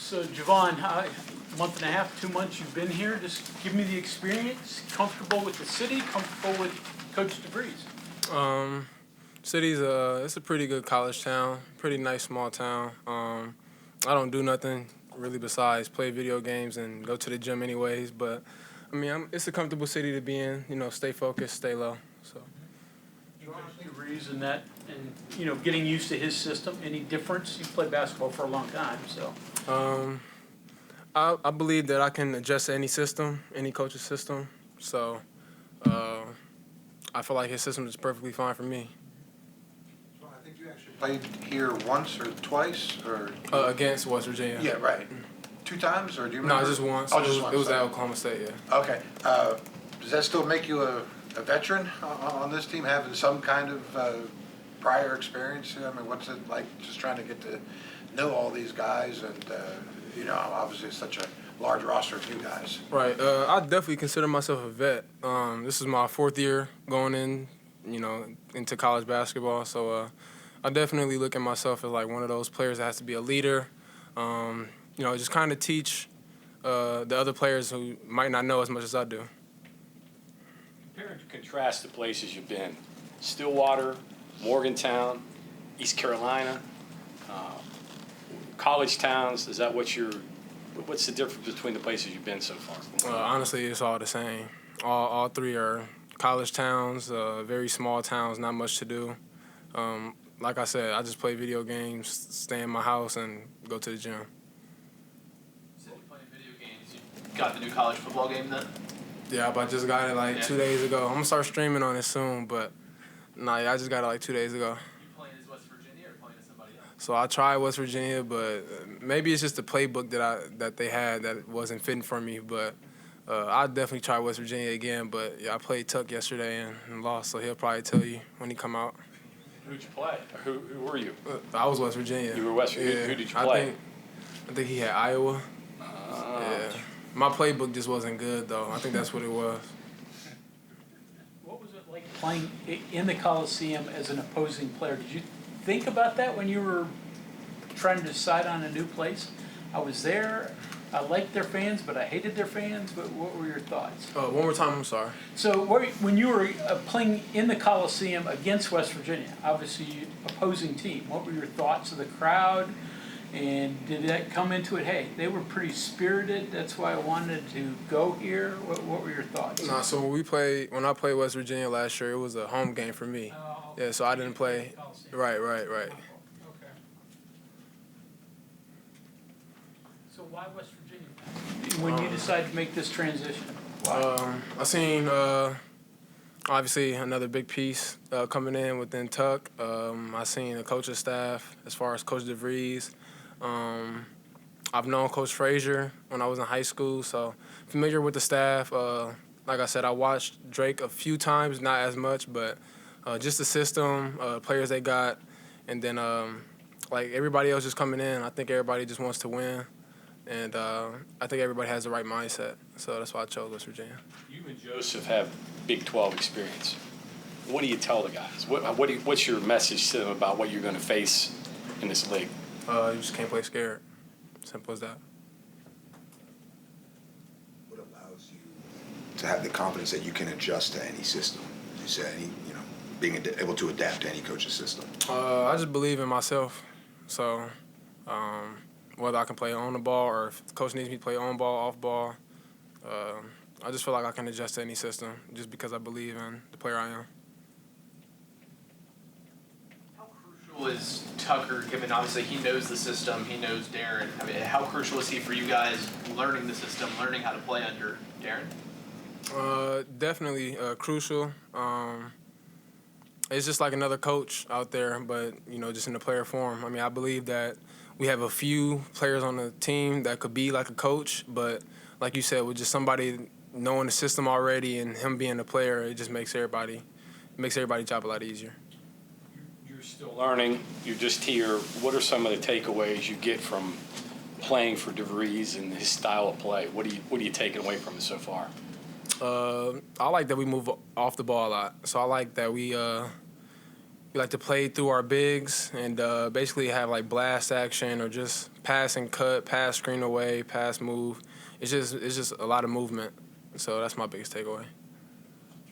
So, Javon, month and a half, 2 months you've been here. Just give me the experience. Comfortable with the city? Comfortable with Coach DeVries? City's it's a pretty good college town, pretty nice small town. I don't do nothing really besides play video games and go to the gym anyways. But I mean, it's a comfortable city to be in. You know, stay focused, stay low. So. Coach DeVries and that, and getting used to his system. Any difference? You played basketball for a long time, so. I believe that I can adjust to any system, any coach's system. So I feel like his system is perfectly fine for me. I think you actually played here once or twice, or against West Virginia. Yeah, right. 2 times, or do you remember? No, just once. Oh, just once. It was at Oklahoma State, yeah. Okay. Does that still make you a veteran on this team, having some kind of prior experience? I mean, what's it like just trying to get to know all these guys, and obviously it's such a large roster of new guys. Right. I definitely consider myself a vet. This is my 4th year going into college basketball, so I definitely look at myself as like one of those players that has to be a leader. Just kind of teach the other players who might not know as much as I do. Compare and contrast the places you've been: Stillwater, Morgantown, East Carolina, college towns. Is that what's the difference between the places you've been so far? Honestly, it's all the same. All 3 are college towns, very small towns, not much to do. Like I said, I just play video games, stay in my house, and go to the gym. So you're playing video games. You got the new college football game then? Yeah, but I just got it 2 days ago. I'm gonna start streaming on it soon, but I just got it 2 days ago. You playing as West Virginia or playing as somebody else? So I tried West Virginia, but maybe it's just the playbook that they had that wasn't fitting for me. But I'll definitely try West Virginia again. But yeah, I played Tuck yesterday and lost, so he'll probably tell you when he come out. Who'd you play? Who were you? I was West Virginia. You were West Virginia. Yeah. Who did you play? I think he had Iowa. Yeah. My playbook just wasn't good, though. I think that's what it was. What was it like playing in the Coliseum as an opposing player? Did you think about that when you were trying to decide on a new place? I was there. I liked their fans, but I hated their fans. But what were your thoughts? One more time, I'm sorry. So when you were playing in the Coliseum against West Virginia, obviously opposing team, what were your thoughts of the crowd? And did that come into it? Hey, they were pretty spirited. That's why I wanted to go here. What were your thoughts? Nah, so when I played West Virginia last year, it was a home game for me. Okay. Yeah, so I didn't play. Right. Okay. So why West Virginia? When you decided to make this transition? Why? I seen obviously another big piece coming in within Tuck. I seen the coaching staff as far as Coach DeVries. I've known Coach Frazier when I was in high school, so familiar with the staff. Like I said, I watched Drake a few times, not as much, but just the system, players they got, and then like everybody else just coming in. I think everybody just wants to win. And I think everybody has the right mindset, so that's why I chose West Virginia. You and Joseph have Big 12 experience. What do you tell the guys? What's your message to them about what you're going to face in this league? You just can't play scared. Simple as that. What allows you to have the confidence that you can adjust to any system? You said, being able to adapt to any coach's system. I just believe in myself, so. Whether I can play on the ball or if the coach needs me to play on ball, off ball, I just feel like I can adjust to any system just because I believe in the player I am. How crucial is Tucker, given obviously he knows the system, he knows Darren? I mean, how crucial is he for you guys learning the system, learning how to play under Darren? Definitely crucial. It's just like another coach out there, but, just in the player form. I mean, I believe that we have a few players on the team that could be like a coach, but like you said, with just somebody knowing the system already and him being a player, it just makes everybody's job a lot easier. You're still learning. You're just here. What are some of the takeaways you get from playing for DeVries and his style of play? What are you taking away from it so far? I like that we move off the ball a lot. So I like that we we like to play through our bigs and basically have like blast action or just pass and cut, pass screen away, pass move. It's just a lot of movement. So that's my biggest takeaway.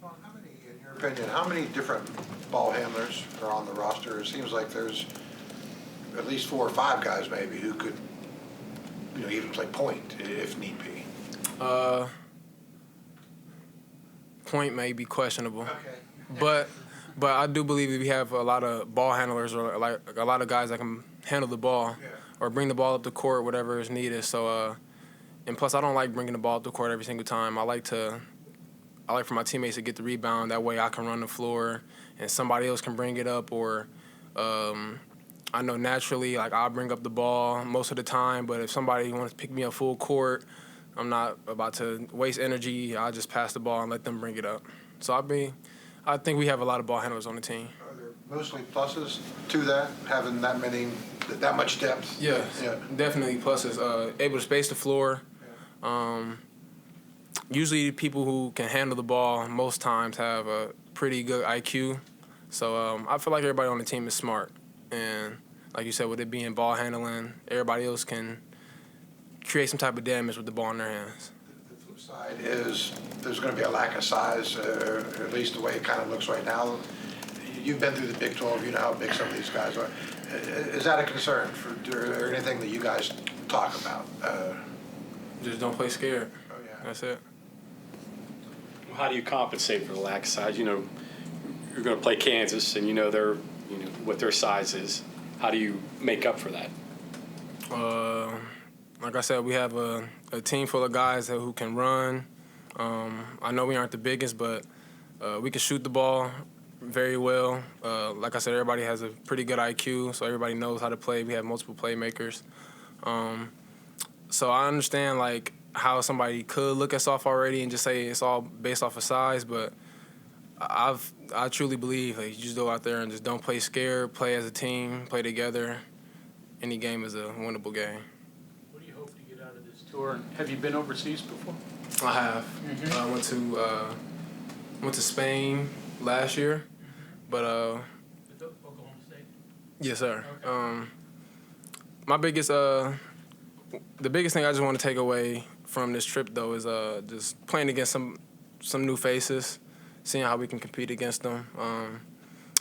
Javon, how many, in your opinion, how many different ball handlers are on the roster? It seems like there's at least 4 or 5 guys maybe who could, even play point if need be. Point may be questionable. Okay. But I do believe that we have a lot of ball handlers or like a lot of guys that can handle the ball or bring the ball up the court, whatever is needed. So, and plus I don't like bringing the ball up the court every single time. I like for my teammates to get the rebound. That way I can run the floor and somebody else can bring it up or I know naturally, like, I'll bring up the ball most of the time, but if somebody wants to pick me up full court, I'm not about to waste energy. I'll just pass the ball and let them bring it up. So I think we have a lot of ball handlers on the team. Are there mostly pluses to that, having that much depth? Yeah. Definitely pluses. Able to space the floor. Usually people who can handle the ball most times have a pretty good IQ. So I feel like everybody on the team is smart. And like you said, with it being ball handling, everybody else can create some type of damage with the ball in their hands. The flip side is there's going to be a lack of size, or at least the way it kind of looks right now. You've been through the Big 12. You know how big some of these guys are. Is that a concern or anything that you guys talk about? Just don't play scared. Oh, yeah. That's it. How do you compensate for the lack of size? You're going to play Kansas, and they're what their size is. How do you make up for that? Like I said, we have a team full of guys who can run. I know we aren't the biggest, but we can shoot the ball very well. Like I said, everybody has a pretty good IQ, so everybody knows how to play. We have multiple playmakers. So I understand like how somebody could look us off already and just say it's all based off of size, but I truly believe like you just go out there and just don't play scared, play as a team, play together. Any game is a winnable game. What do you hope to get out of this tour? Have you been overseas before? I have. Mm-hmm. I went to Spain last year, but Oklahoma State? yes, sir. Okay. The biggest thing I just want to take away from this trip though is just playing against some new faces, seeing how we can compete against them.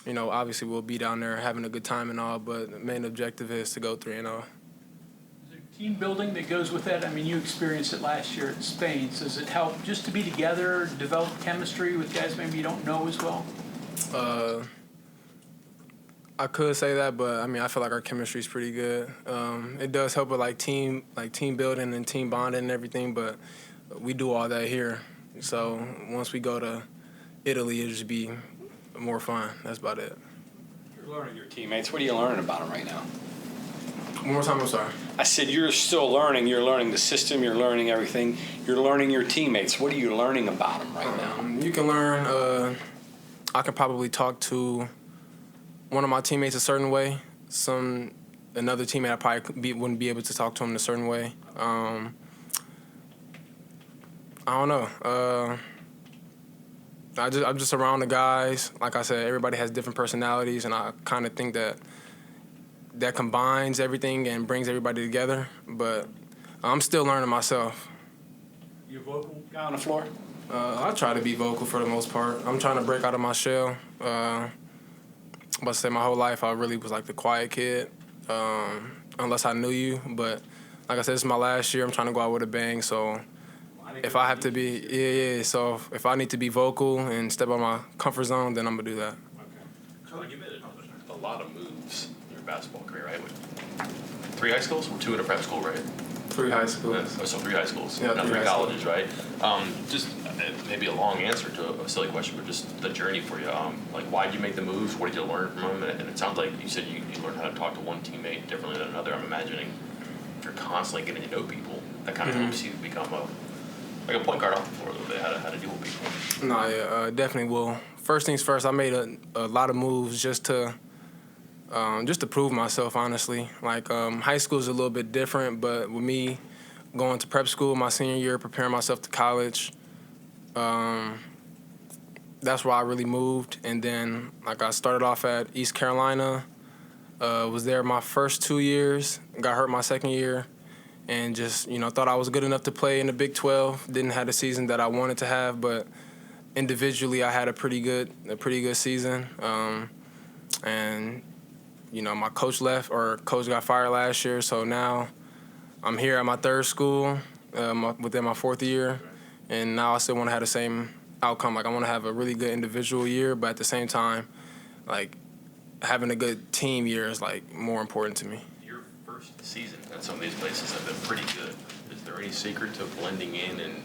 Obviously we'll be down there having a good time and all, but the main objective is to go 3-0. Is there team building that goes with that? I mean, you experienced it last year at Spain. So does it help just to be together, develop chemistry with guys maybe you don't know as well? I could say that, but I mean, I feel like our chemistry is pretty good. It does help with team building and team bonding and everything, but we do all that here. So once we go to Italy, it'll just be more fun. That's about it. You're learning your teammates. What are you learning about them right now? One more time, I'm sorry. I said you're still learning. You're learning the system. You're learning everything. You're learning your teammates. What are you learning about them right now? You can learn. I can probably talk to one of my teammates a certain way. Another teammate I probably wouldn't be able to talk to him in a certain way. I don't know. I'm just around the guys. Like I said, everybody has different personalities, and I kind of think that combines everything and brings everybody together. But I'm still learning myself. You a vocal guy on the floor? I try to be vocal for the most part. I'm trying to break out of my shell. But say my whole life I really was like the quiet kid, unless I knew you. But like I said, this is my last year. I'm trying to go out with a bang. So if I have to be, So if I need to be vocal and step out my comfort zone, then I'm gonna do that. Okay. So you made a lot of moves in your basketball career, right? With 3 high schools or 2 in a prep school, right? 3 high schools. So 3 high schools, Yeah, not 3 3 high colleges, right? Just maybe a long answer to a silly question, but just the journey for you. Like, why did you make the moves? What did you learn from them? And it sounds like you said you learned how to talk to one teammate differently than another. I'm imagining if you're constantly getting to know people, that kind of helps you become like a point guard off the floor a little bit, how to deal with people. No, yeah, definitely will. First things first, I made a lot of moves just to prove myself, honestly. Like, high school is a little bit different, but with me going to prep school my senior year, preparing myself to college, that's where I really moved. And then, like, I started off at East Carolina, was there my first 2 years, got hurt my second year, and just, thought I was good enough to play in the Big 12. Didn't have the season that I wanted to have, but individually I had a pretty good season. And, my coach left, or coach got fired last year, so now I'm here at my third school within my fourth year, and now I still want to have the same outcome. Like, I want to have a really good individual year, but at the same time, like, having a good team year is, like, more important to me. Your first season at some of these places have been pretty good. Is there any secret to blending in and,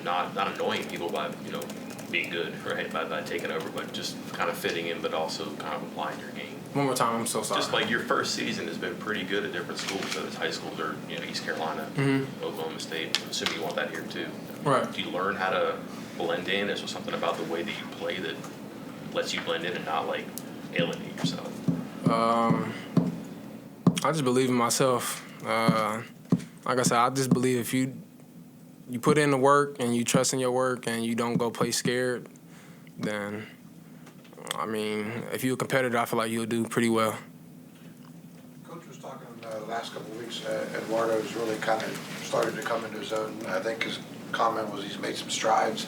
not annoying people by, being good, right, by taking over, but just kind of fitting in, but also kind of applying your game? One more time, I'm so sorry. Just like your first season has been pretty good at different schools, whether it's high schools or East Carolina, Oklahoma State. I'm assuming you want that here too. Right. Do you learn how to blend in? Is there something about the way that you play that lets you blend in and not like alienate yourself? I just believe in myself. Like I said, I just believe if you put in the work and you trust in your work and you don't go play scared, then, I mean, if you're a competitor, I feel like you'll do pretty well. Coach was talking the last couple of weeks, Eduardo's really kind of started to come into his own. I think his comment was he's made some strides.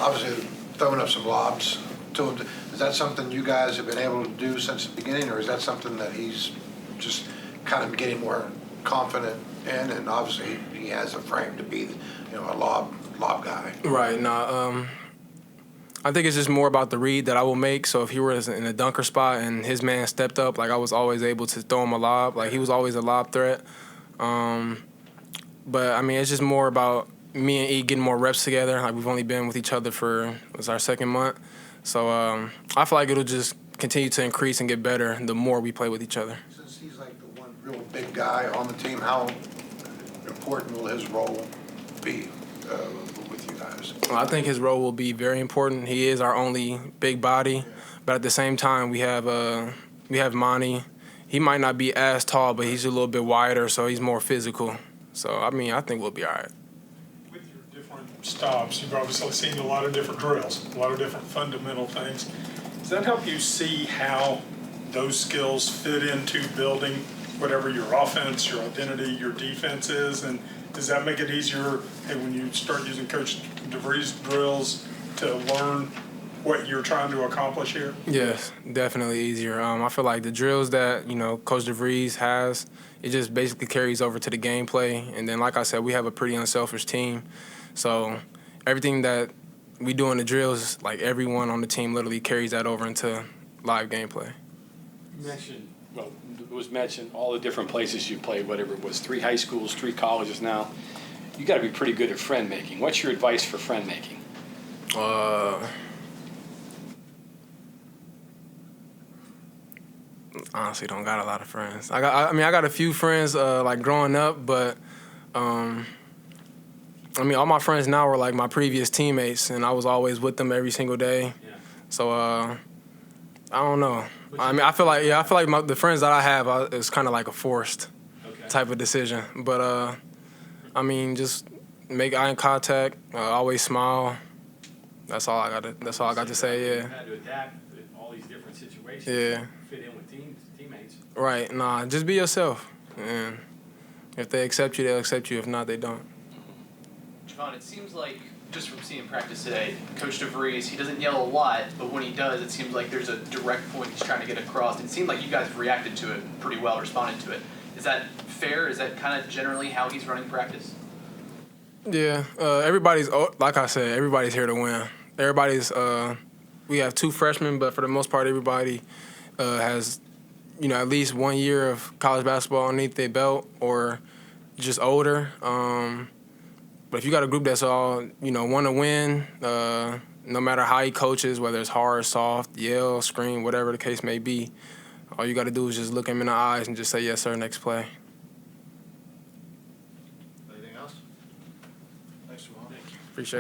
Obviously, throwing up some lobs to him. Is that something you guys have been able to do since the beginning, or is that something that he's just kind of getting more confident in? And obviously, he has a frame to be, a lob guy. Right. Nah. I think it's just more about the read that I will make. So if he was in a dunker spot and his man stepped up, like, I was always able to throw him a lob. Like, he was always a lob threat. But, I mean, it's just more about me and E getting more reps together. Like, we've only been with each other for, it's our second month. So I feel like it'll just continue to increase and get better the more we play with each other. Since he's like the one real big guy on the team, how important will his role be with you guys? Well, I think his role will be very important. He is our only big body, but at the same time, we have Monty. He might not be as tall, but he's a little bit wider, so he's more physical. So, I mean, I think we'll be all right. With your different stops, you've obviously seen a lot of different drills, a lot of different fundamental things. Does that help you see how those skills fit into building whatever your offense, your identity, your defense is? And does that make it easier, when you start using Coach DeVries drills to learn what you're trying to accomplish here? Yes, definitely easier. I feel like the drills that, Coach DeVries has, it just basically carries over to the gameplay. And then, like I said, we have a pretty unselfish team. So everything that we do in the drills, like, everyone on the team literally carries that over into live gameplay. You mentioned, it was mentioned all the different places you played, whatever it was, 3 high schools, 3 colleges now. You got to be pretty good at friend making. What's your advice for friend making? Honestly, don't got a lot of friends. I got a few friends like growing up, but all my friends now were like my previous teammates, and I was always with them every single day. Yeah. So I don't know. I feel like the friends that I have, it's kind of like a forced type of decision. But just make eye contact, always smile. That's all I got to say. Yeah. You had to adapt to all these different situations. Yeah. Fit in with teammates. Right. Nah, just be yourself. And if they accept you, they'll accept you. If not, they don't. Javon, it seems like, just from seeing practice today, Coach DeVries, he doesn't yell a lot, but when he does, it seems like there's a direct point he's trying to get across. It seemed like you guys reacted to it pretty well, responded to it. Is that fair? Is that kind of generally how he's running practice? Yeah. Like I said, everybody's here to win. We have 2 freshmen, but for the most part, everybody has, at least 1 year of college basketball underneath their belt or just older. But if you got a group that's all, want to win, no matter how he coaches, whether it's hard, soft, yell, scream, whatever the case may be, all you got to do is just look him in the eyes and just say, yes, sir, next play. Anything else? Thanks, Javon. Appreciate it.